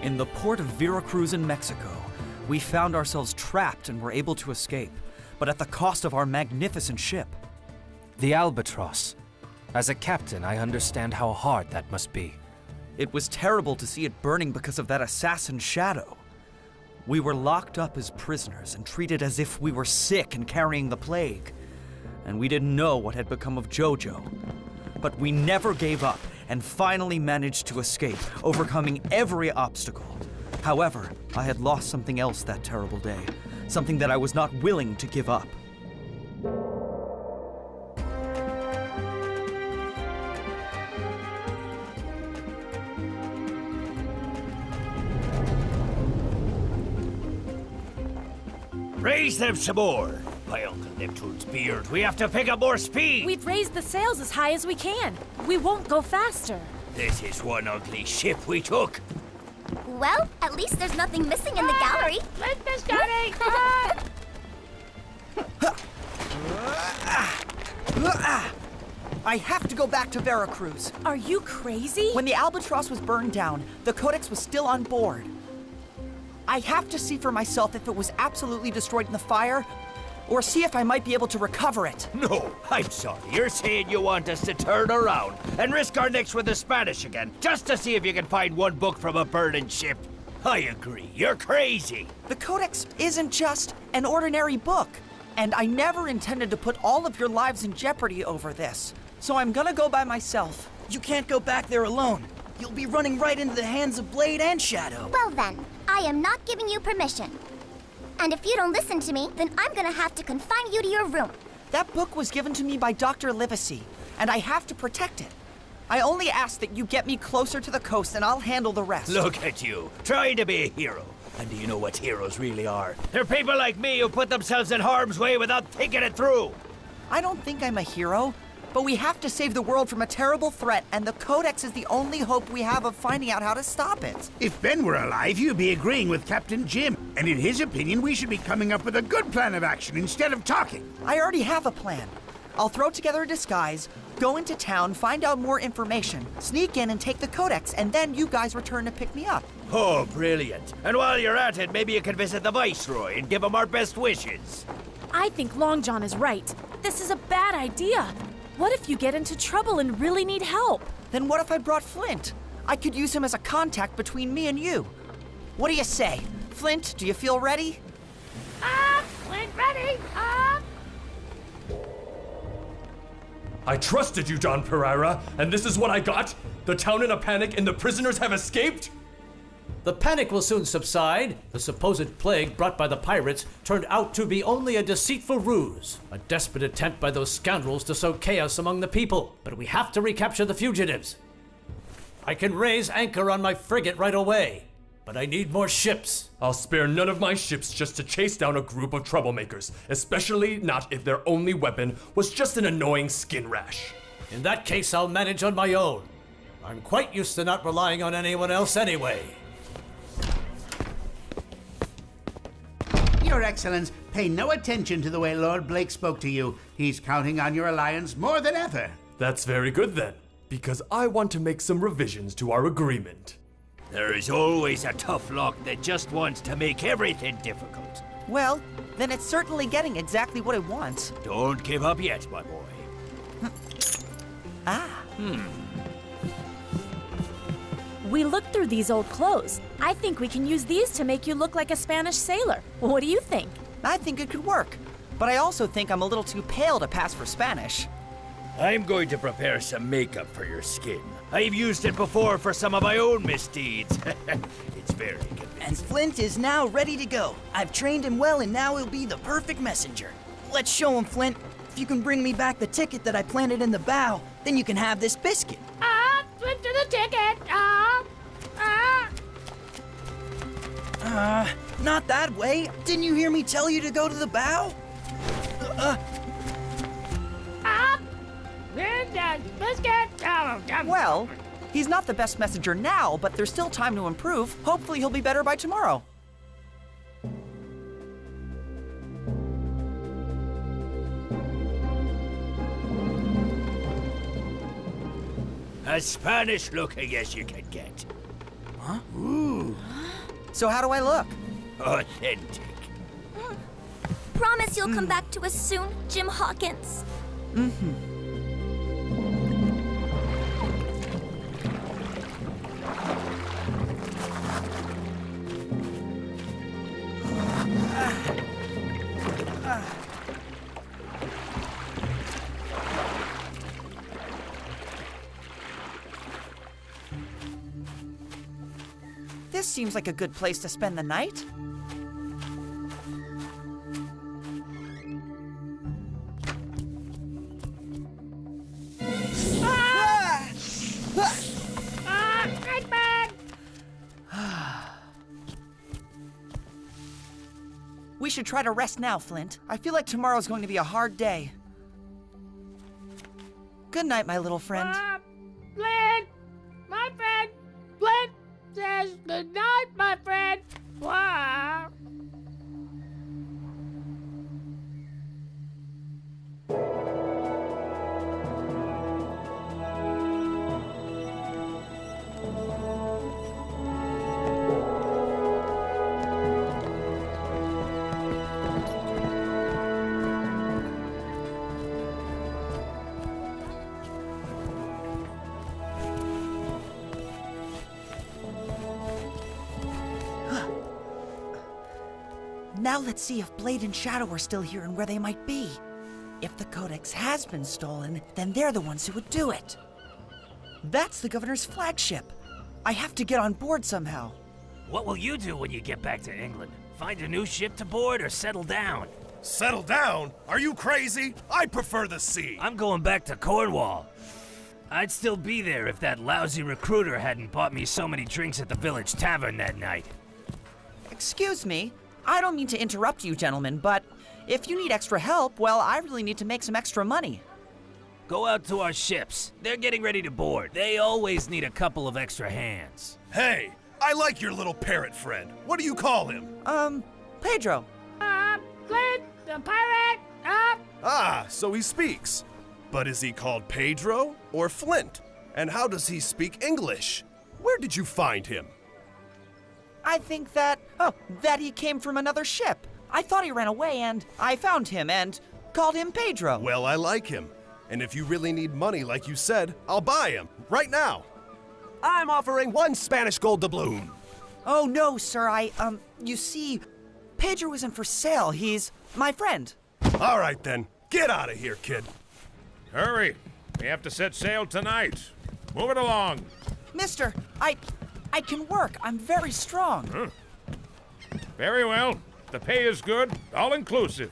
In the port of Veracruz in Mexico, we found ourselves trapped and were able to escape, but at the cost of our magnificent ship. The Albatross. As a captain, I understand how hard that must be. It was terrible to see it burning because of that assassin Shadow. We were locked up as prisoners and treated as if we were sick and carrying the plague. And we didn't know what had become of Jojo. But we never gave up and finally managed to escape, overcoming every obstacle. However, I had lost something else that terrible day, something that I was not willing to give up. Raise them some more. By Uncle Neptune's beard, we have to pick up more speed. We've raised the sails as high as we can. We won't go faster. This is one ugly ship we took. Well, at least there's nothing missing in the gallery. Let this Johnny! I have to go back to Veracruz. Are you crazy? When the Albatross was burned down, the Codex was still on board. I have to see for myself if it was absolutely destroyed in the fire, or see if I might be able to recover it. No, I'm sorry. You're saying you want us to turn around and risk our necks with the Spanish again, just to see if you can find one book from a burning ship? I agree. You're crazy. The Codex isn't just an ordinary book, and I never intended to put all of your lives in jeopardy over this. So I'm gonna go by myself. You can't go back there alone. You'll be running right into the hands of Blade and Shadow. Well then, I am not giving you permission. And if you don't listen to me, then I'm gonna have to confine you to your room. That book was given to me by Dr. Livesey, and I have to protect it. I only ask that you get me closer to the coast and I'll handle the rest. Look at you, trying to be a hero. And do you know what heroes really are? They're people like me who put themselves in harm's way without thinking it through. I don't think I'm a hero, but we have to save the world from a terrible threat, and the Codex is the only hope we have of finding out how to stop it. If Ben were alive, he'd be agreeing with Captain Jim. And in his opinion, we should be coming up with a good plan of action instead of talking. I already have a plan. I'll throw together a disguise, go into town, find out more information, sneak in and take the Codex, and then you guys return to pick me up. Oh, brilliant. And while you're at it, maybe you can visit the Viceroy and give him our best wishes. I think Long John is right. This is a bad idea. What if you get into trouble and really need help? Then what if I brought Flint? I could use him as a contact between me and you. What do you say? Flint, do you feel ready? Flint ready! I trusted you, Don Pereira, and this is what I got? The town in a panic and the prisoners have escaped? The panic will soon subside. The supposed plague brought by the pirates turned out to be only a deceitful ruse, a desperate attempt by those scoundrels to sow chaos among the people. But we have to recapture the fugitives. I can raise anchor on my frigate right away, but I need more ships. I'll spare none of my ships just to chase down a group of troublemakers, especially not if their only weapon was just an annoying skin rash. In that case, I'll manage on my own. I'm quite used to not relying on anyone else anyway. Your Excellence, pay no attention to the way Lord Blake spoke to you. He's counting on your alliance more than ever. That's very good then, because I want to make some revisions to our agreement. There is always a tough lock that just wants to make everything difficult. Well, then it's certainly getting exactly what it wants. Don't give up yet, my boy. We looked through these old clothes. I think we can use these to make you look like a Spanish sailor. What do you think? I think it could work, but I also think I'm a little too pale to pass for Spanish. I'm going to prepare some makeup for your skin. I've used it before for some of my own misdeeds. It's very convincing. And Flint is now ready to go. I've trained him well, and now he'll be the perfect messenger. Let's show him, Flint. If you can bring me back the ticket that I planted in the bow, then you can have this biscuit. Flint to the ticket! Not that way. Didn't you hear me tell you to go to the bow? Well, he's not the best messenger now, but there's still time to improve. Hopefully he'll be better by tomorrow. As Spanish looking as you can get. Ooh. So how do I look? Authentic. Promise you'll come back to us soon, Jim Hawkins. This seems like a good place to spend the night. We should try to rest now, Flint. I feel like tomorrow's going to be a hard day. Good night, my little friend. Flint! My friend! Flint says good night, my friend! Wow. Now let's see if Blade and Shadow are still here and where they might be. If the Codex has been stolen, then they're the ones who would do it. That's the governor's flagship. I have to get on board somehow. What will you do when you get back to England? Find a new ship to board or settle down? Settle down? Are you crazy? I prefer the sea. I'm going back to Cornwall. I'd still be there if that lousy recruiter hadn't bought me so many drinks at the village tavern that night. Excuse me. I don't mean to interrupt you, gentlemen, but if you need extra help, well, I really need to make some extra money. Go out to our ships. They're getting ready to board. They always need a couple of extra hands. Hey, I like your little parrot friend. What do you call him? Pedro. Flint, the pirate! Ah, so he speaks. But is he called Pedro or Flint? And how does he speak English? Where did you find him? I think that he came from another ship. I thought he ran away and I found him and called him Pedro. Well, I like him. And if you really need money like you said, I'll buy him, right now. I'm offering 1 Spanish gold doubloon. Oh, no, sir, you see, Pedro isn't for sale. He's my friend. All right, then. Get out of here, kid. Hurry. We have to set sail tonight. Move it along. Mister, I can work. I'm very strong. Very well. The pay is good, all inclusive.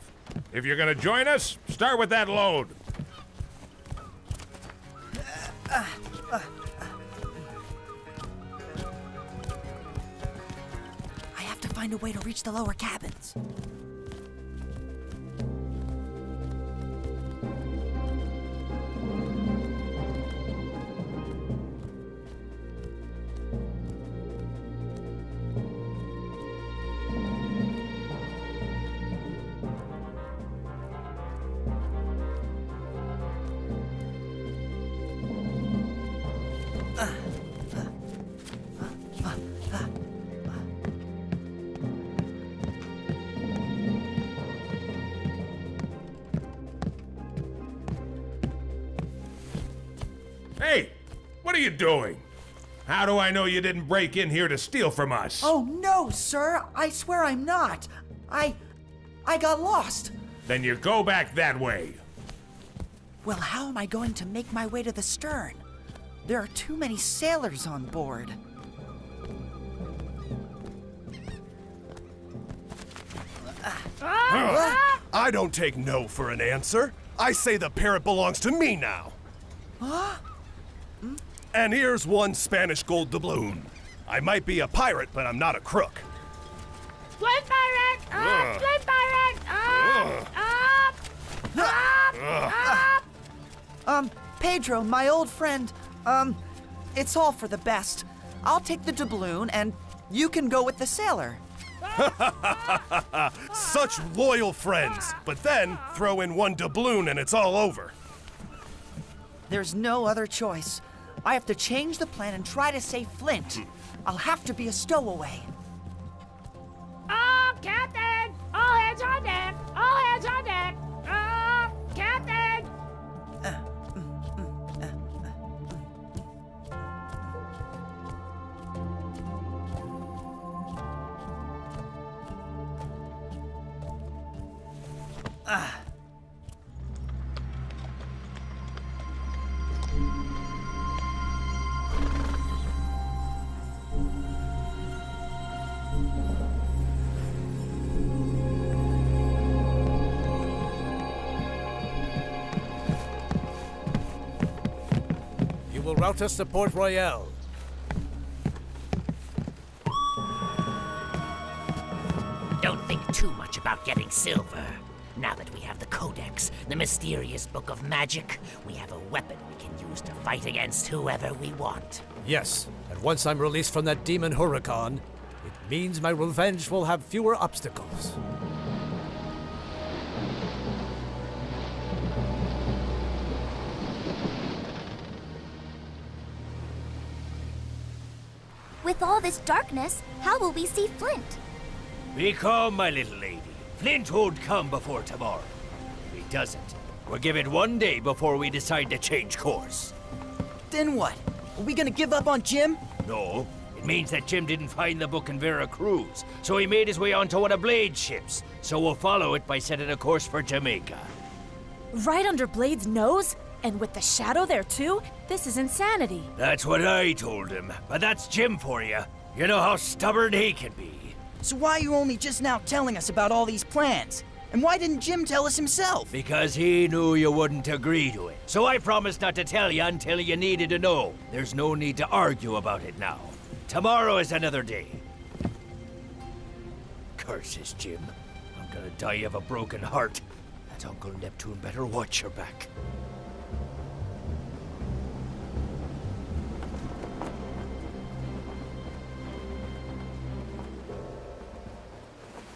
If you're gonna join us, start with that load. I have to find a way to reach the lower cabins. Hey, what are you doing? How do I know you didn't break in here to steal from us? Oh, no, sir. I swear I'm not. I got lost. Then you go back that way. Well, how am I going to make my way to the stern? There are too many sailors on board. I don't take no for an answer. I say the parrot belongs to me now. Huh? And here's 1 Spanish gold doubloon. I might be a pirate, but I'm not a crook. Flint pirate! Flint pirate! Pedro, my old friend, it's all for the best. I'll take the doubloon, and you can go with the sailor. Such loyal friends. But then, throw in 1 doubloon and it's all over. There's no other choice. I have to change the plan and try to save Flint. I'll have to be a stowaway. Captain! All hands on deck! All hands on deck! Captain! You will route us to Port Royal. Don't think too much about getting silver. Now that we have the Codex, the mysterious book of magic, we have a weapon we can use to fight against whoever we want. Yes, and once I'm released from that demon Huracan, it means my revenge will have fewer obstacles. With all this darkness, how will we see Flint? Be calm, my little lady. Flint won't come before tomorrow. If he doesn't, we're given 1 day before we decide to change course. Then what? Are we gonna give up on Jim? No, it means that Jim didn't find the book in Veracruz, so he made his way onto one of Blade's ships. So we'll follow it by setting a course for Jamaica. Right under Blade's nose? And with the shadow there too? This is insanity. That's what I told him, but that's Jim for you. You know how stubborn he can be. So why are you only just now telling us about all these plans? And why didn't Jim tell us himself? Because he knew you wouldn't agree to it. So I promised not to tell you until you needed to know. There's no need to argue about it now. Tomorrow is another day. Curses, Jim. I'm gonna die of a broken heart. That Uncle Neptune better watch your back.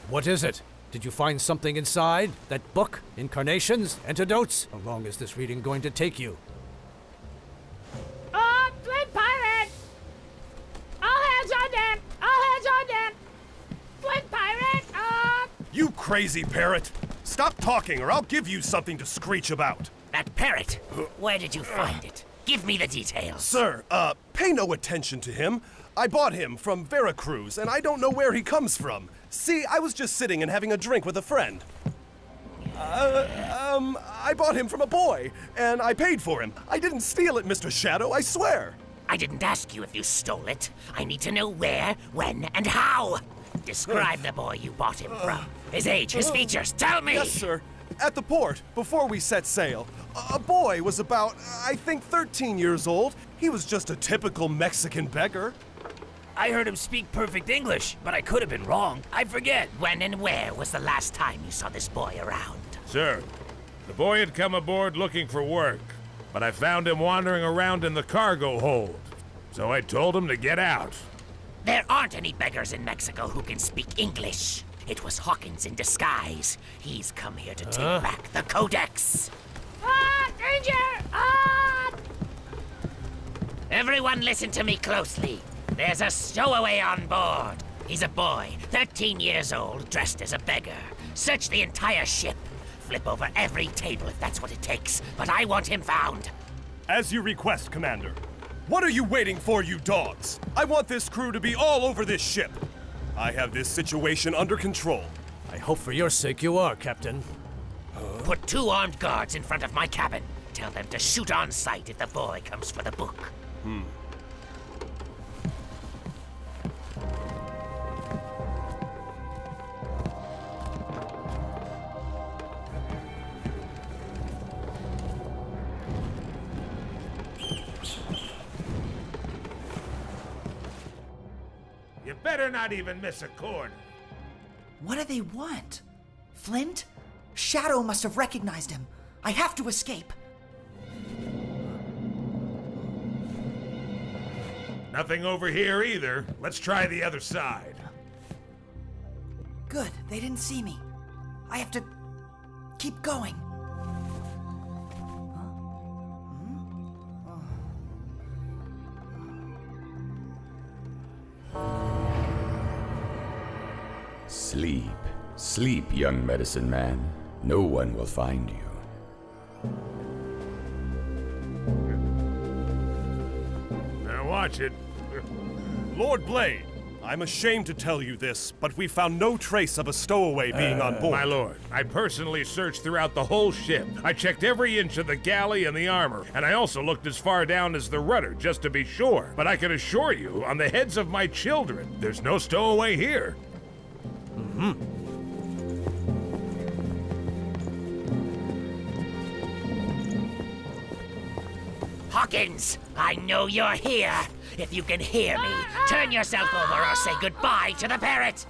What is it? Did you find something inside? That book? Incarnations? Antidotes? How long is this reading going to take you? Flint pirate! All hands on deck! All hands on deck! Flint pirate! You crazy parrot! Stop talking or I'll give you something to screech about. That parrot! Where did you find it? Give me the details. Sir, pay no attention to him. I bought him from Veracruz, and I don't know where he comes from. See, I was just sitting and having a drink with a friend. I bought him from a boy, and I paid for him. I didn't steal it, Mr. Shadow, I swear. I didn't ask you if you stole it. I need to know where, when, and how. Describe the boy you bought him from. His age, his features, tell me! Yes, sir. At the port, before we set sail, a boy was about, I think, 13 years old. He was just a typical Mexican beggar. I heard him speak perfect English, but I could have been wrong. I forget. When and where was the last time you saw this boy around? Sir, the boy had come aboard looking for work, but I found him wandering around in the cargo hold. So I told him to get out. There aren't any beggars in Mexico who can speak English. It was Hawkins in disguise. He's come here to take back the Codex. Danger! Everyone listen to me closely. There's a stowaway on board. He's a boy, 13 years old, dressed as a beggar. Search the entire ship. Flip over every table if that's what it takes. But I want him found. As you request, Commander. What are you waiting for, you dogs? I want this crew to be all over this ship. I have this situation under control. I hope for your sake you are, Captain. Put 2 armed guards in front of my cabin. Tell them to shoot on sight if the boy comes for the book. You better not even miss a corner. What do they want? Flint? Shadow must have recognized him. I have to escape. Nothing over here either. Let's try the other side. Good, they didn't see me. I have to keep going. Sleep. Sleep, young medicine man. No one will find you. Now watch it. Lord Blade, I'm ashamed to tell you this, but we found no trace of a stowaway being on board. My lord, I personally searched throughout the whole ship. I checked every inch of the galley and the armor, and I also looked as far down as the rudder, just to be sure. But I can assure you, on the heads of my children, there's no stowaway here. Hawkins, I know you're here. If you can hear me, turn yourself over or say goodbye to the parrot.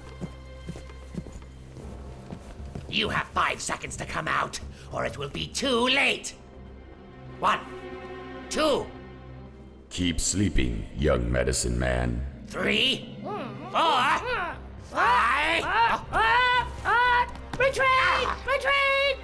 You have 5 seconds to come out, or it will be too late. 1, 2, Keep sleeping, young medicine man. 3, 4, 5. Retreat! Retreat!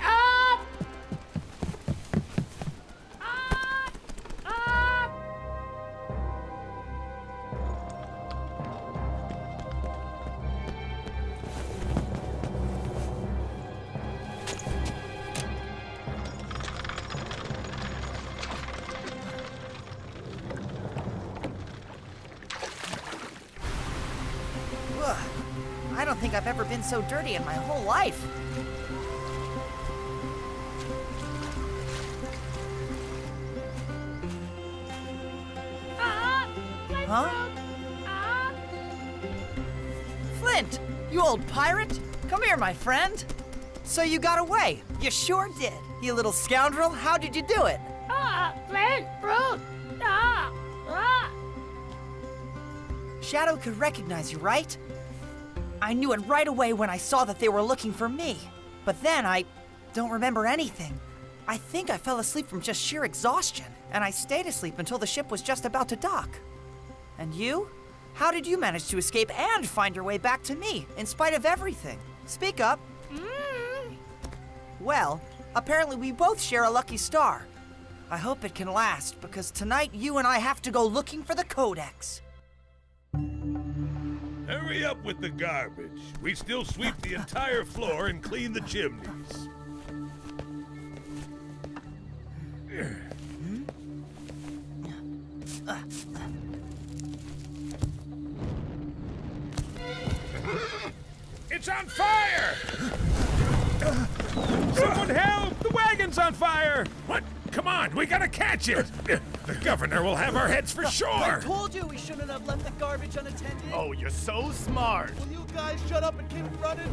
Ugh. I don't think I've ever been so dirty in my whole life. Huh? Flint, you old pirate? Come here, my friend. So you got away. You sure did. You little scoundrel, how did you do it? Flint, fruit! Shadow could recognize you, right? I knew it right away when I saw that they were looking for me. But then I don't remember anything. I think I fell asleep from just sheer exhaustion, and I stayed asleep until the ship was just about to dock. And you? How did you manage to escape and find your way back to me, in spite of everything? Speak up. Well, apparently we both share a lucky star. I hope it can last, because tonight you and I have to go looking for the Codex. Hurry up with the garbage. We still sweep the entire floor and clean the chimneys. It's on fire! Someone help! The wagon's on fire! What? Come on, we gotta catch it! The governor will have our heads for sure! I told you we shouldn't have left the garbage unattended. Oh, you're so smart. Will you guys shut up and keep running?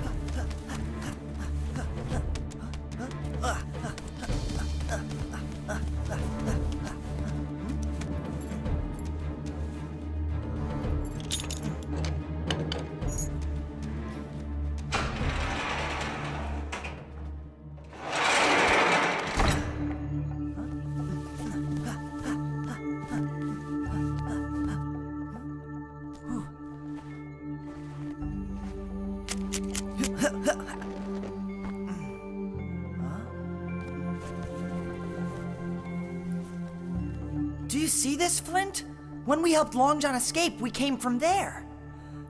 Do you see this, Flint? When we helped Long John escape, we came from there.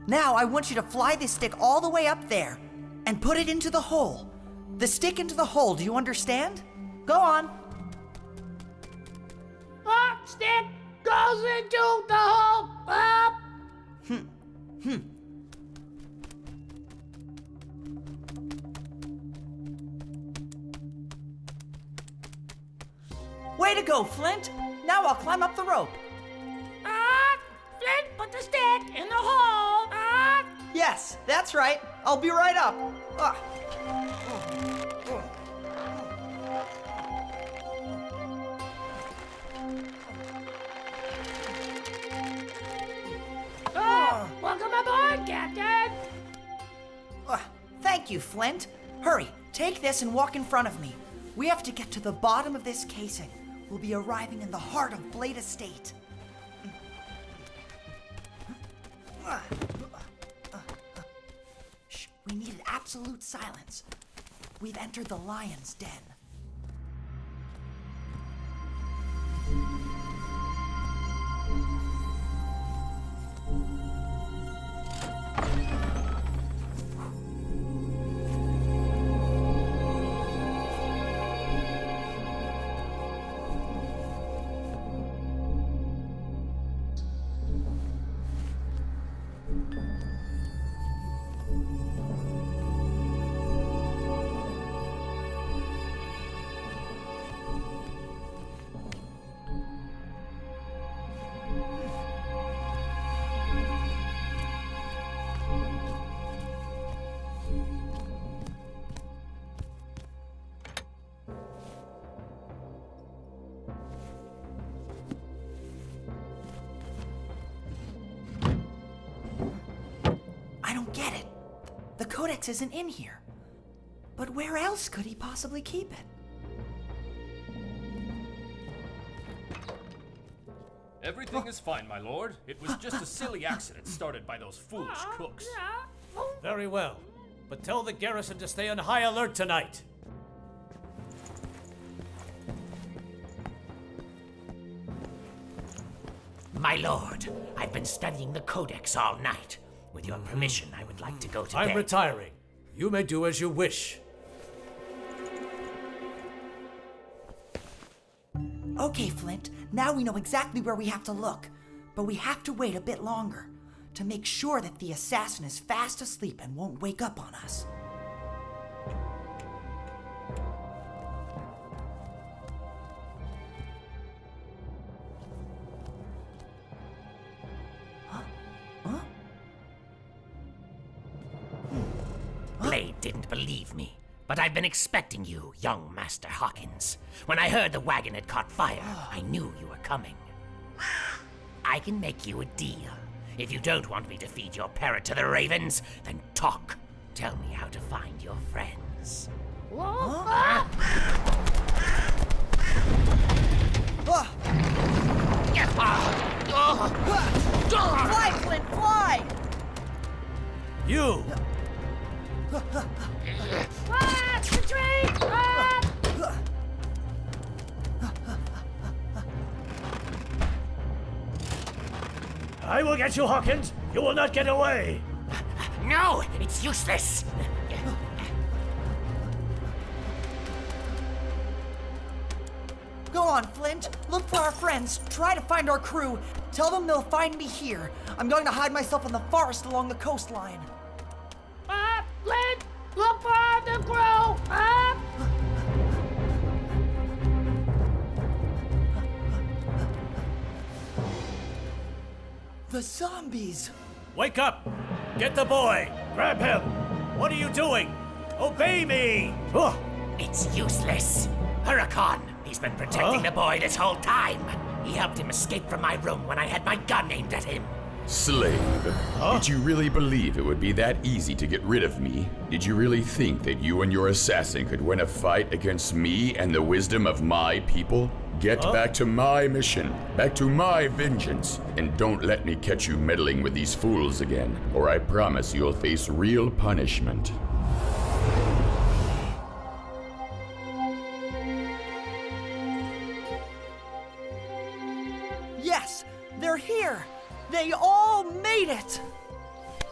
Now I want you to fly this stick all the way up there and put it into the hole. The stick into the hole, do you understand? Go on. Stick goes into the hole. Up. Way to go, Flint. Now I'll climb up the rope. Flint, put the stick in the hole. Yes, that's right. I'll be right up. Welcome aboard, Captain. Thank you, Flint. Hurry, take this and walk in front of me. We have to get to the bottom of this casing. We'll be arriving in the heart of Blade Estate. Shh, we needed absolute silence. We've entered the lion's den. codex isn't in here. But where else could he possibly keep it? Everything is fine, my lord. It was just a silly accident started by those foolish cooks. Very well. But tell the garrison to stay on high alert tonight. My lord, I've been studying the Codex all night. With your permission, I would like to go to bed. I'm retiring. You may do as you wish. Okay, Flint, now we know exactly where we have to look. But we have to wait a bit longer to make sure that the assassin is fast asleep and won't wake up on us. Blade didn't believe me, but I've been expecting you, young Master Hawkins. When I heard the wagon had caught fire, I knew you were coming. I can make you a deal. If you don't want me to feed your parrot to the ravens, then talk. Tell me how to find your friends. Fly, Flint, fly! You! Retreat! I will get you, Hawkins! You will not get away! No, it's useless. Go on, Flint. Look for our friends. Try to find our crew. Tell them they'll find me here. I'm going to hide myself in the forest along the coastline. Flint, look for the crew! The zombies! Wake up! Get the boy! Grab him! What are you doing? Obey me! It's useless. Huracan, he's been protecting the boy this whole time. He helped him escape from my room when I had my gun aimed at him. Slave, did you really believe it would be that easy to get rid of me? Did you really think that you and your assassin could win a fight against me and the wisdom of my people? Get back to my mission, back to my vengeance, and don't let me catch you meddling with these fools again, or I promise you'll face real punishment. Yes, they're here! They all made it!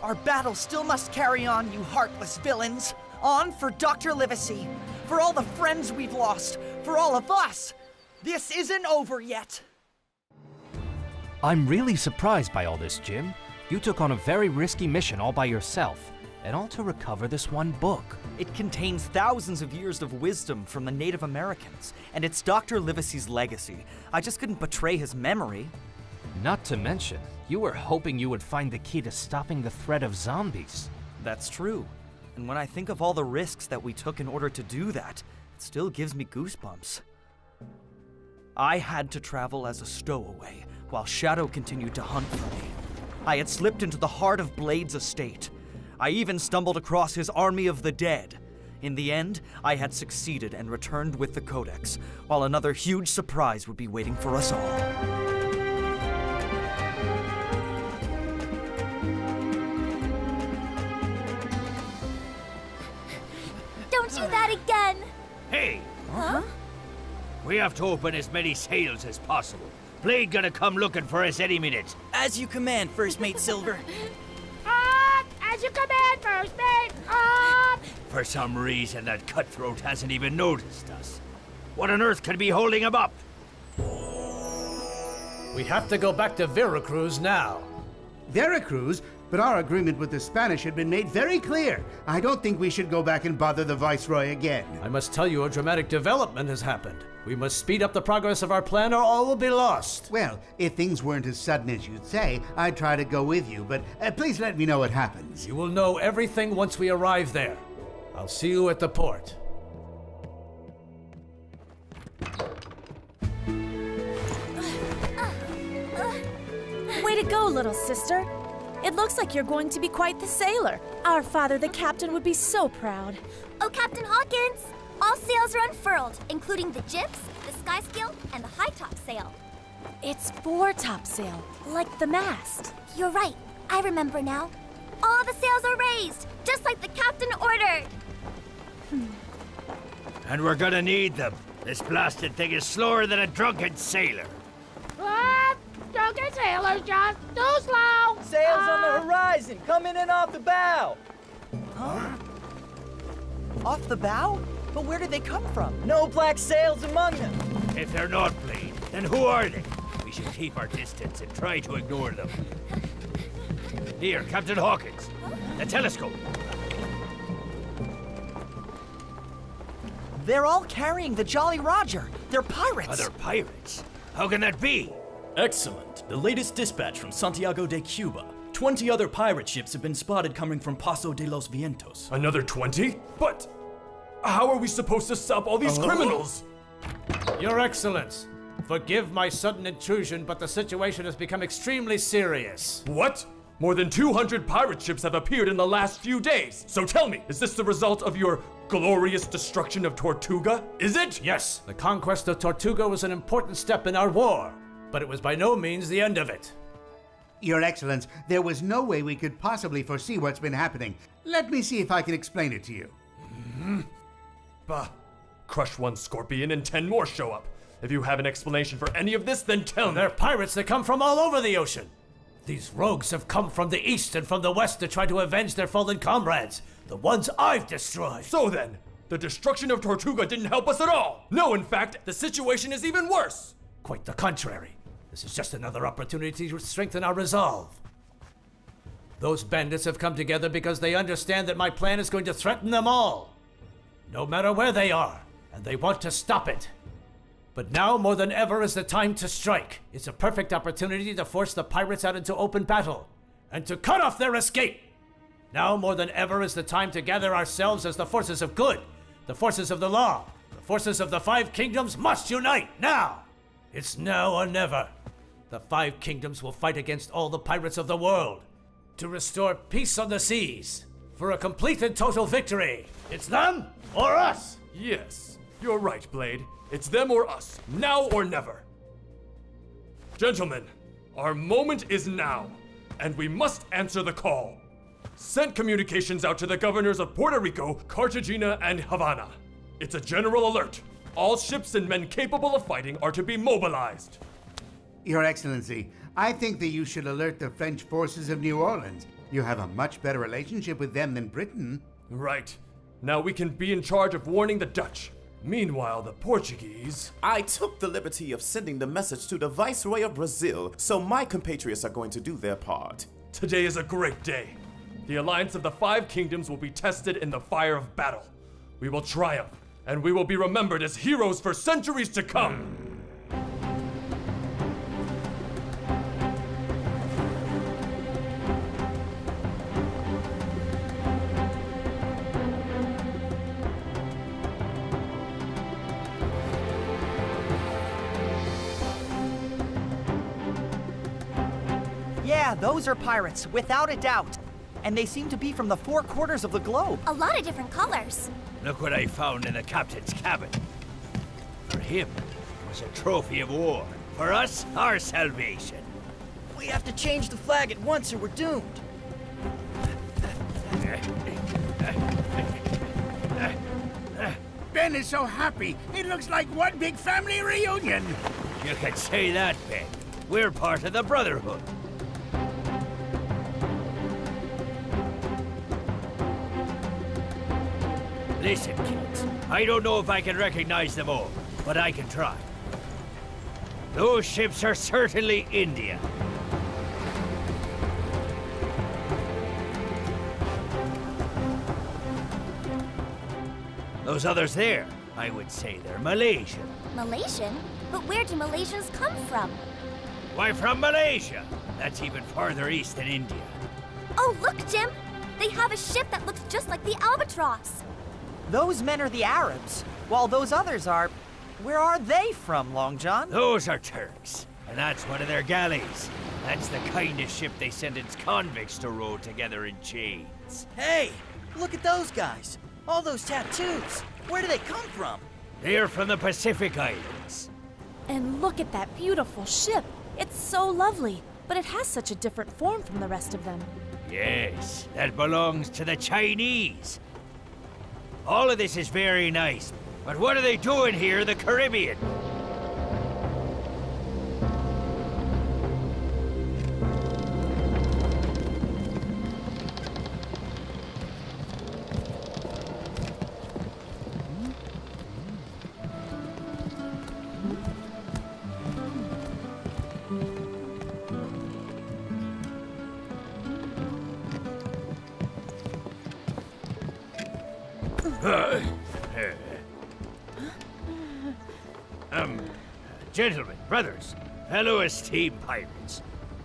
Our battle still must carry on, you heartless villains. On for Dr. Livesey, for all the friends we've lost, for all of us. This isn't over yet. I'm really surprised by all this, Jim. You took on a very risky mission all by yourself, and all to recover this one book. It contains thousands of years of wisdom from the Native Americans, and it's Dr. Livesey's legacy. I just couldn't betray his memory. Not to mention, you were hoping you would find the key to stopping the threat of zombies. That's true. And when I think of all the risks that we took in order to do that, it still gives me goosebumps. I had to travel as a stowaway, while Shadow continued to hunt for me. I had slipped into the heart of Blade's estate. I even stumbled across his army of the dead. In the end, I had succeeded and returned with the Codex, while another huge surprise would be waiting for us all. Don't do that again! Hey! Huh? We have to open as many sails as possible. Blade gonna come looking for us any minute. As you command, First Mate Silver. As you command, First Mate! For some reason, that cutthroat hasn't even noticed us. What on earth could be holding him up? We have to go back to Veracruz now. Veracruz? But our agreement with the Spanish had been made very clear. I don't think we should go back and bother the Viceroy again. I must tell you a dramatic development has happened. We must speed up the progress of our plan or all will be lost. Well, if things weren't as sudden as you'd say, I'd try to go with you, but please let me know what happens. You will know everything once we arrive there. I'll see you at the port. Way to go, little sister. It looks like you're going to be quite the sailor. Our father, the captain, would be so proud. Oh, Captain Hawkins! All sails are unfurled, including the jibs, the skysail, and the high topsail. It's foretopsail, like the mast. You're right. I remember now. All the sails are raised, just like the captain ordered. And we're gonna need them. This blasted thing is slower than a drunken sailor. What? Drunken sailors, John. Too slow. Sails on the horizon, coming in off the bow. Off the bow? But where did they come from? No black sails among them. If they're not Blade, then who are they? We should keep our distance and try to ignore them. Here, Captain Hawkins. The telescope. They're all carrying the Jolly Roger. They're pirates. Other pirates? How can that be? Excellent. The latest dispatch from Santiago de Cuba. 20 other pirate ships have been spotted coming from Paso de los Vientos. Another 20? But how are we supposed to stop all these criminals? Your Excellence, forgive my sudden intrusion, but the situation has become extremely serious. What? More than 200 pirate ships have appeared in the last few days. So tell me, is this the result of your glorious destruction of Tortuga? Is it? Yes, the conquest of Tortuga was an important step in our war, but it was by no means the end of it. Your Excellence, there was no way we could possibly foresee what's been happening. Let me see if I can explain it to you. Bah. Crush one scorpion and 10 more show up. If you have an explanation for any of this, then tell me. They're pirates that come from all over the ocean. These rogues have come from the east and from the west to try to avenge their fallen comrades, the ones I've destroyed. So then, the destruction of Tortuga didn't help us at all. No, in fact, the situation is even worse. Quite the contrary. This is just another opportunity to strengthen our resolve. Those bandits have come together because they understand that my plan is going to threaten them all, no matter where they are, and they want to stop it. But now more than ever is the time to strike. It's a perfect opportunity to force the pirates out into open battle and to cut off their escape. Now more than ever is the time to gather ourselves as the forces of good, the forces of the law, the forces of the Five Kingdoms must unite now. It's now or never. The Five Kingdoms will fight against all the pirates of the world to restore peace on the seas for a complete and total victory. It's them or us. Yes, you're right, Blade. It's them or us, now or never. Gentlemen, our moment is now, and we must answer the call. Send communications out to the governors of Puerto Rico, Cartagena, and Havana. It's a general alert. All ships and men capable of fighting are to be mobilized. Your Excellency, I think that you should alert the French forces of New Orleans. You have a much better relationship with them than Britain. Right. Now we can be in charge of warning the Dutch. Meanwhile, the Portuguese... I took the liberty of sending the message to the Viceroy of Brazil, so my compatriots are going to do their part. Today is a great day. The alliance of the Five Kingdoms will be tested in the fire of battle. We will triumph, and we will be remembered as heroes for centuries to come. Yeah, those are pirates, without a doubt. And they seem to be from the four corners of the globe. A lot of different colors. Look what I found in the captain's cabin. For him, it was a trophy of war. For us, our salvation. We have to change the flag at once or we're doomed. Ben is so happy. It looks like one big family reunion. You can say that, Ben. We're part of the Brotherhood. Listen, kids. I don't know if I can recognize them all, but I can try. Those ships are certainly India. Those others there, I would say they're Malaysian. Malaysian? But where do Malaysians come from? Why, from Malaysia. That's even farther east than India. Oh, look, Jim! They have a ship that looks just like the Albatross. Those men are the Arabs, while those others are... Where are they from, Long John? Those are Turks, and that's one of their galleys. That's the kind of ship they sentence convicts to row together in chains. Hey, look at those guys. All those tattoos. Where do they come from? They're from the Pacific Islands. And look at that beautiful ship. It's so lovely, but it has such a different form from the rest of them. Yes, that belongs to the Chinese. All of this is very nice, but what are they doing here in the Caribbean? Gentlemen, brothers, fellow esteemed pirates,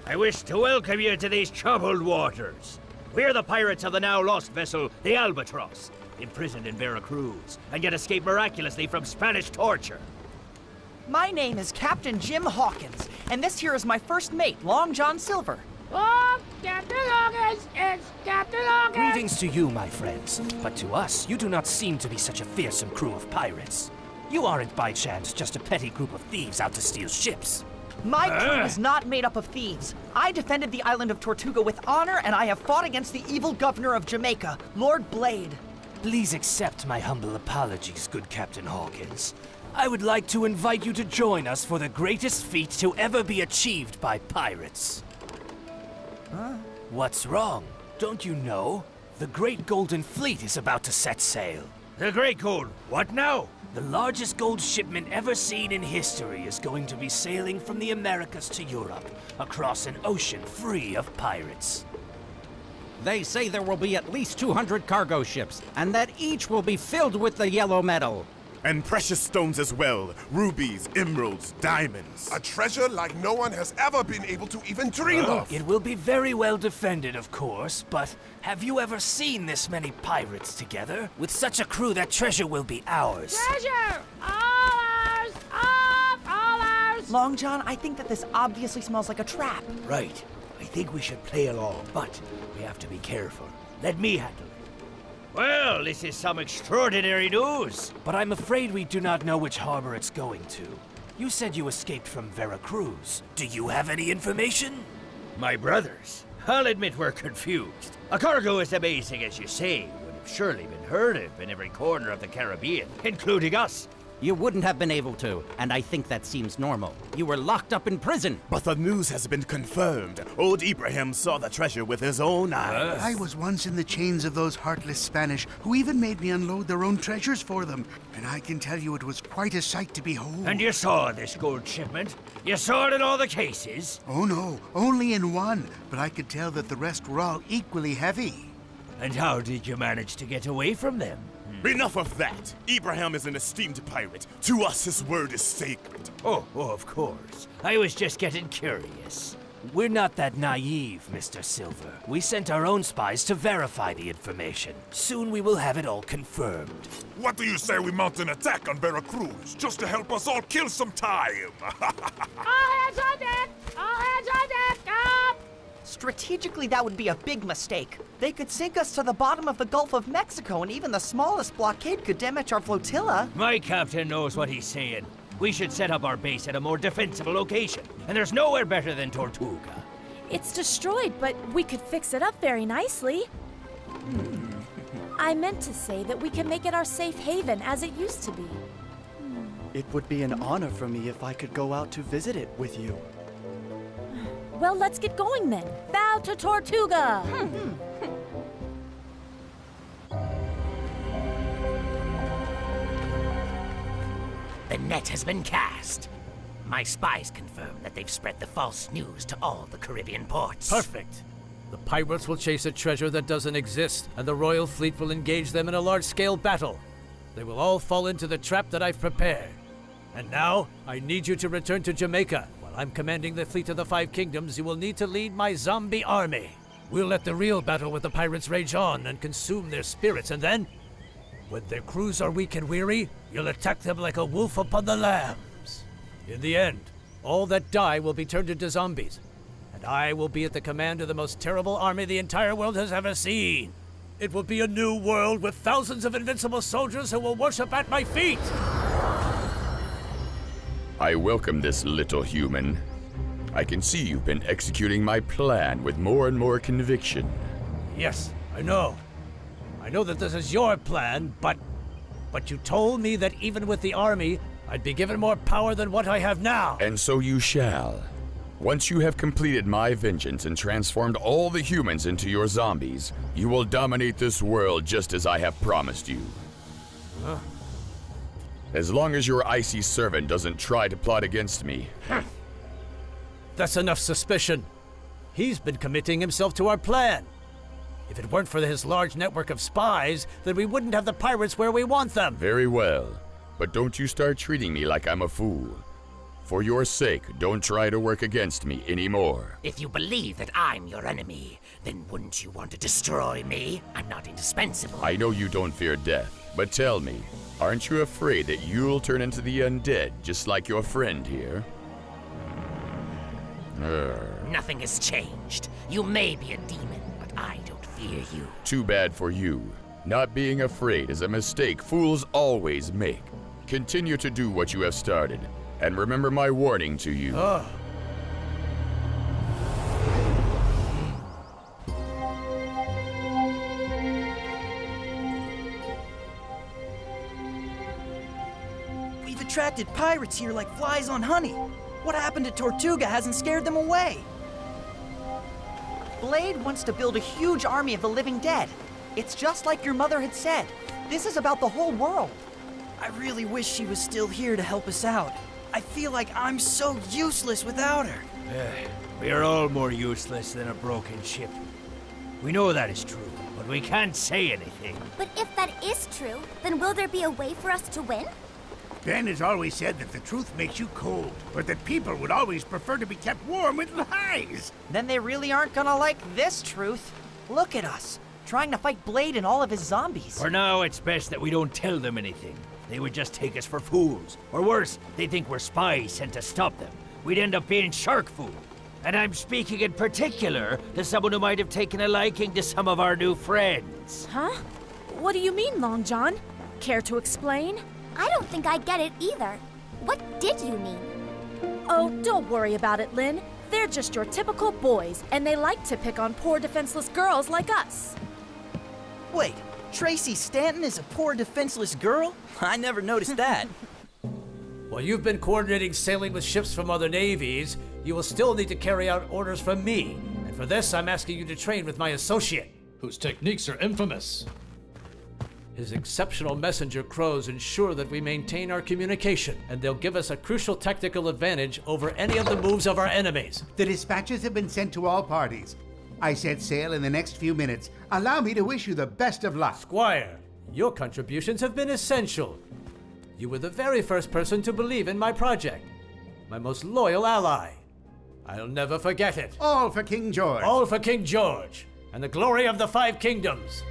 I wish to welcome you to these troubled waters. We're the pirates of the now lost vessel, the Albatross, imprisoned in Veracruz, and yet escaped miraculously from Spanish torture. My name is Captain Jim Hawkins, and this here is my first mate, Long John Silver. Oh, Captain Hawkins! It's Captain Hawkins! Greetings to you, my friends. But to us, you do not seem to be such a fearsome crew of pirates. You aren't by chance just a petty group of thieves out to steal ships. My crew is not made up of thieves. I defended the island of Tortuga with honor, and I have fought against the evil governor of Jamaica, Lord Blade. Please accept my humble apologies, good Captain Hawkins. I would like to invite you to join us for the greatest feat to ever be achieved by pirates. Huh? What's wrong? Don't you know? The Great Golden Fleet is about to set sail. The Great Gold? What now? The largest gold shipment ever seen in history is going to be sailing from the Americas to Europe, across an ocean free of pirates. They say there will be at least 200 cargo ships, and that each will be filled with the yellow metal. And precious stones as well. Rubies, emeralds, diamonds. A treasure like no one has ever been able to even dream of. It will be very well defended, of course, but have you ever seen this many pirates together? With such a crew, that treasure will be ours. Treasure! All ours! All ours! Long John, I think that this obviously smells like a trap. Right. I think we should play along, but we have to be careful. Let me handle it. Well, this is some extraordinary news. But I'm afraid we do not know which harbor it's going to. You said you escaped from Veracruz. Do you have any information? My brothers, I'll admit we're confused. A cargo as amazing as you say would have surely been heard of in every corner of the Caribbean, including us. You wouldn't have been able to, and I think that seems normal. You were locked up in prison. But the news has been confirmed. Old Ibrahim saw the treasure with his own eyes. I was once in the chains of those heartless Spanish who even made me unload their own treasures for them. And I can tell you it was quite a sight to behold. And you saw this gold shipment? You saw it in all the cases? Oh no, only in one. But I could tell that the rest were all equally heavy. And how did you manage to get away from them? Enough of that. Ibrahim is an esteemed pirate. To us, his word is sacred. Oh, of course. I was just getting curious. We're not that naive, Mr. Silver. We sent our own spies to verify the information. Soon we will have it all confirmed. What do you say we mount an attack on Veracruz, just to help us all kill some time? All hands on deck! All hands on deck! Up! Strategically, that would be a big mistake. They could sink us to the bottom of the Gulf of Mexico, and even the smallest blockade could damage our flotilla. My captain knows what he's saying. We should set up our base at a more defensible location, and there's nowhere better than Tortuga. It's destroyed, but we could fix it up very nicely. I meant to say that we can make it our safe haven as it used to be. It would be an honor for me if I could go out to visit it with you. Well, let's get going then. Bow to Tortuga! The net has been cast. My spies confirm that they've spread the false news to all the Caribbean ports. Perfect. The pirates will chase a treasure that doesn't exist, and the Royal Fleet will engage them in a large-scale battle. They will all fall into the trap that I've prepared. And now, I need you to return to Jamaica. While I'm commanding the fleet of the Five Kingdoms, you will need to lead my zombie army. We'll let the real battle with the pirates rage on and consume their spirits, and then, when their crews are weak and weary, you'll attack them like a wolf upon the lambs. In the end, all that die will be turned into zombies. and I will be at the command of the most terrible army the entire world has ever seen. It will be a new world with thousands of invincible soldiers who will worship at my feet. I welcome this, little human. I can see you've been executing my plan with more and more conviction. Yes, I know. I know that this is your plan, but you told me that even with the army, I'd be given more power than what I have now. And so you shall. Once you have completed my vengeance and transformed all the humans into your zombies, you will dominate this world just as I have promised you. Huh? As long as your icy servant doesn't try to plot against me. That's enough suspicion. He's been committing himself to our plan. If it weren't for his large network of spies, then we wouldn't have the pirates where we want them. Very well, but don't you start treating me like I'm a fool. For your sake, don't try to work against me anymore. If you believe that I'm your enemy, then wouldn't you want to destroy me? I'm not indispensable. I know you don't fear death, but tell me, aren't you afraid that you'll turn into the undead just like your friend here? Nothing has changed. You may be a demon, but I don't fear you. Too bad for you. Not being afraid is a mistake fools always make. Continue to do what you have started, and remember my warning to you. We've attracted pirates here like flies on honey. What happened to Tortuga hasn't scared them away. Blade wants to build a huge army of the living dead. It's just like your mother had said. This is about the whole world. I really wish she was still here to help us out. I feel like I'm so useless without her. We are all more useless than a broken ship. We know that is true, but we can't say anything. But if that is true, then will there be a way for us to win? Ben has always said that the truth makes you cold, but that people would always prefer to be kept warm with lies. Then they really aren't gonna like this truth. Look at us, trying to fight Blade and all of his zombies. For now, it's best that we don't tell them anything. They would just take us for fools. Or worse, they think we're spies sent to stop them. We'd end up being shark food. And I'm speaking in particular to someone who might have taken a liking to some of our new friends. Huh? What do you mean, Long John? Care to explain? I don't think I get it either. What did you mean? Oh, don't worry about it, Lynn. They're just your typical boys, and they like to pick on poor defenseless girls like us. Wait, Tracy Stanton is a poor defenseless girl? I never noticed that. While you've been coordinating sailing with ships from other navies, you will still need to carry out orders from me. And for this, I'm asking you to train with my associate, whose techniques are infamous. His exceptional messenger crows ensure that we maintain our communication, and they'll give us a crucial tactical advantage over any of the moves of our enemies. The dispatches have been sent to all parties. I set sail in the next few minutes. Allow me to wish you the best of luck. Squire, your contributions have been essential. You were the very first person to believe in my project. My most loyal ally. I'll never forget it. All for King George. All for King George, and the glory of the Five Kingdoms.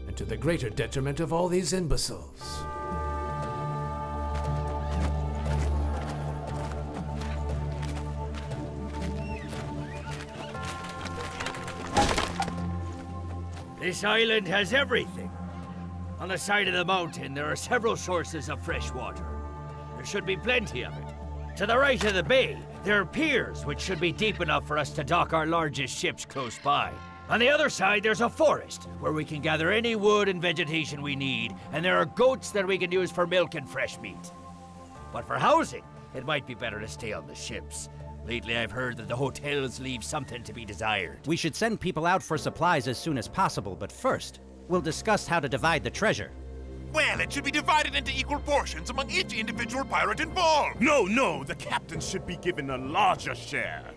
And to the greater detriment of all these imbeciles. This island has everything. On the side of the mountain, there are several sources of fresh water. There should be plenty of it. To the right of the bay, there are piers which should be deep enough for us to dock our largest ships close by. On the other side, there's a forest where we can gather any wood and vegetation we need, and there are goats that we can use for milk and fresh meat. But for housing, it might be better to stay on the ships. Lately, I've heard that the hotels leave something to be desired. We should send people out for supplies as soon as possible, but first, we'll discuss how to divide the treasure. Well, it should be divided into equal portions among each individual pirate involved. No, the captain should be given a larger share.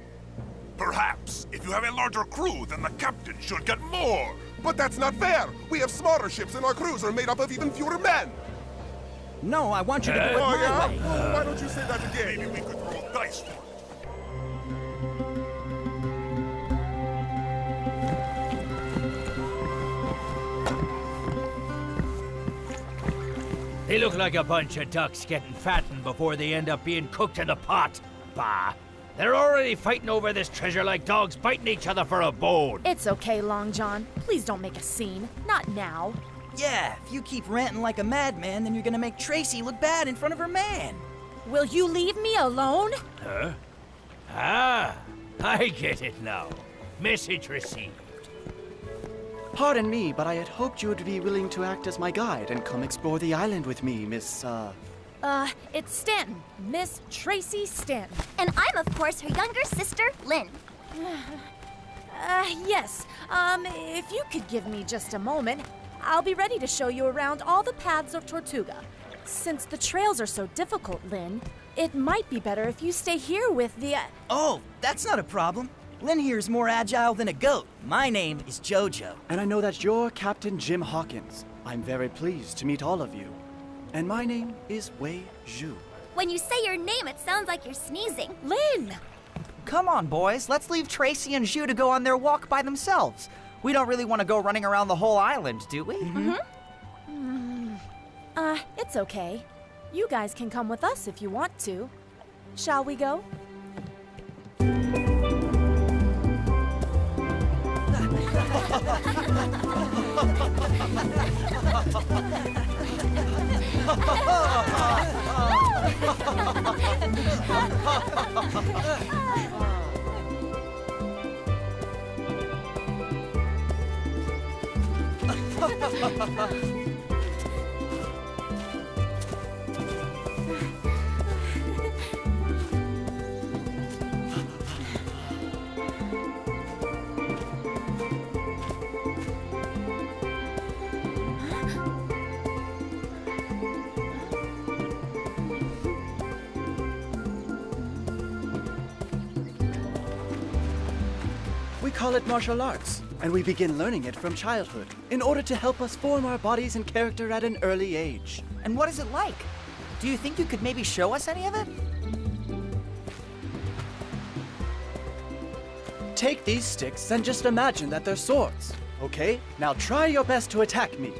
Perhaps, if you have a larger crew, then the captain should get more. But that's not fair! We have smaller ships and our crews are made up of even fewer men! No, I want you to do it my way. Well, why don't you say that again? Maybe we could roll dice for it. They look like a bunch of ducks getting fattened before they end up being cooked in the pot. Bah! They're already fighting over this treasure like dogs biting each other for a bone. It's okay, Long John. Please don't make a scene. Not now. Yeah, if you keep ranting like a madman, then you're gonna make Tracy look bad in front of her man. Will you leave me alone? Huh? Ah, I get it now. Message received. Pardon me, but I had hoped you would be willing to act as my guide and come explore the island with me, It's Stanton. Miss Tracy Stanton. And I'm, of course, her younger sister, Lynn. Yes. If you could give me just a moment, I'll be ready to show you around all the paths of Tortuga. Since the trails are so difficult, Lynn, it might be better if you stay here with the, Oh, that's not a problem. Lynn here is more agile than a goat. My name is Jojo. And I know that you're Captain Jim Hawkins. I'm very pleased to meet all of you. And my name is Wei Zhu. When you say your name, it sounds like you're sneezing. Lynn! Come on, boys. Let's leave Tracy and Zhu to go on their walk by themselves. We don't really want to go running around the whole island, do we? It's okay. You guys can come with us if you want to. Shall we go? We call it martial arts, and we begin learning it from childhood in order to help us form our bodies and character at an early age. And what is it like? Do you think you could maybe show us any of it? Take these sticks and just imagine that they're swords, okay? Now try your best to attack me.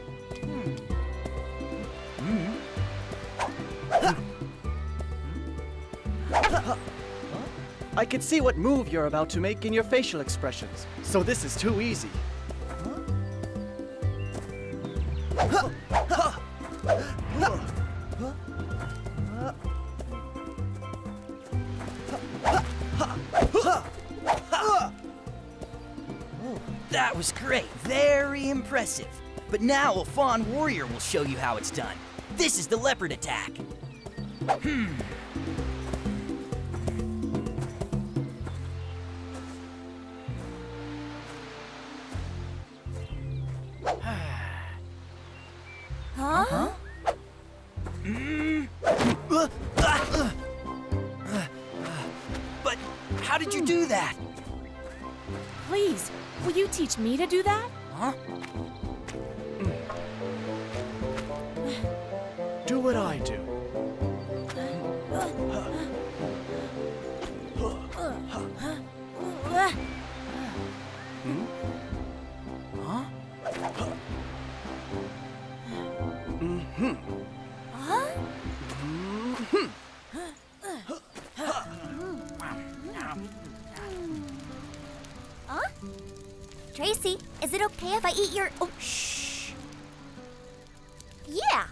I can see what move you're about to make in your facial expressions, so this is too easy. That was great. Very impressive. But now a fawn warrior will show you how it's done. This is the leopard attack. Huh? But how did you do that? Please, will you teach me to do that? Huh? Do what I do. Huh? Tracy, is it okay if I eat your... Oh, shh. Yeah,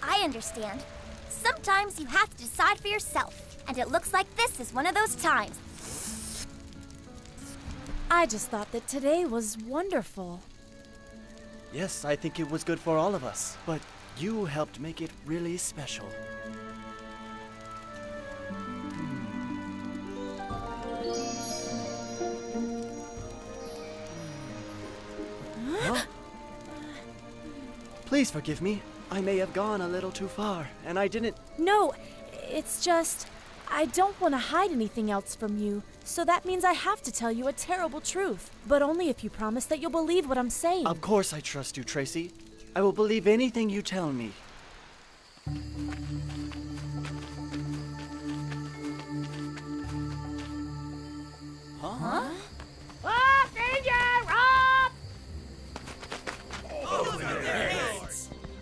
I understand. Sometimes you have to decide for yourself, and it looks like this is one of those times. I just thought that today was wonderful. Yes, I think it was good for all of us, but you helped make it really special. Huh? Please forgive me. I may have gone a little too far, and I didn't... No, it's just... I don't want to hide anything else from you, so that means I have to tell you a terrible truth. But only if you promise that you'll believe what I'm saying. Of course I trust you, Tracy. I will believe anything you tell me. Huh? Oh, danger! Oh!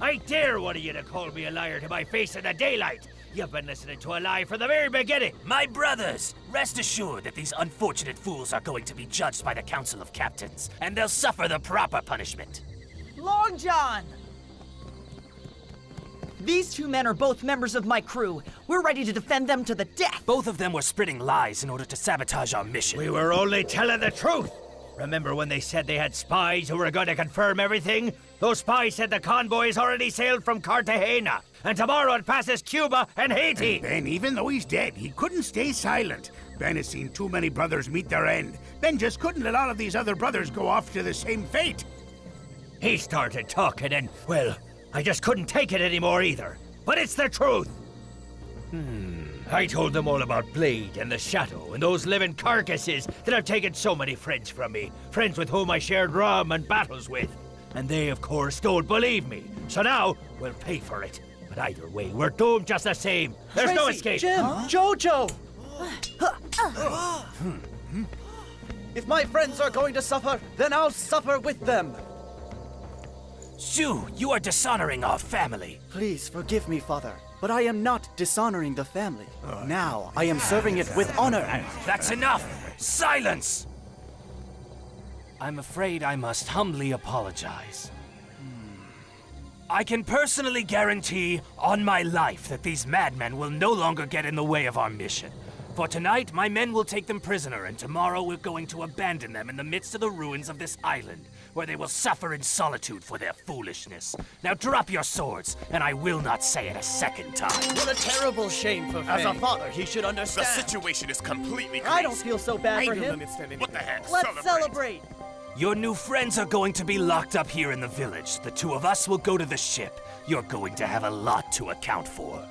I dare one of you to call me a liar to my face in the daylight. You've been listening to a lie from the very beginning. My brothers, rest assured that these unfortunate fools are going to be judged by the Council of Captains, and they'll suffer the proper punishment. Long John! These two men are both members of my crew. We're ready to defend them to the death. Both of them were spreading lies in order to sabotage our mission. We were only telling the truth. Remember when they said they had spies who were going to confirm everything? Those spies said the convoy has already sailed from Cartagena, and tomorrow it passes Cuba and Haiti. And Ben, even though he's dead, he couldn't stay silent. Ben has seen too many brothers meet their end. Ben just couldn't let all of these other brothers go off to the same fate. He started talking and, well, I just couldn't take it anymore either. But it's the truth. I told them all about Blade and the Shadow and those living carcasses that have taken so many friends from me. Friends with whom I shared rum and battles with. And they, of course, don't believe me. So now, we'll pay for it. But either way, we're doomed just the same. There's no escape. Jim! Jojo! If my friends are going to suffer, then I'll suffer with them. Shu, you are dishonoring our family. Please forgive me, Father, but I am not dishonoring the family. Now, I am serving it with honor. That's enough! Silence! I'm afraid I must humbly apologize. I can personally guarantee on my life that these madmen will no longer get in the way of our mission. For tonight, my men will take them prisoner, and tomorrow we're going to abandon them in the midst of the ruins of this island, where they will suffer in solitude for their foolishness. Now drop your swords, and I will not say it a second time. What a terrible shame for As a father, he should understand. The situation is completely crazy. I don't feel so bad for him. What the heck? Let's celebrate! Your new friends are going to be locked up here in the village. The two of us will go to the ship. You're going to have a lot to account for.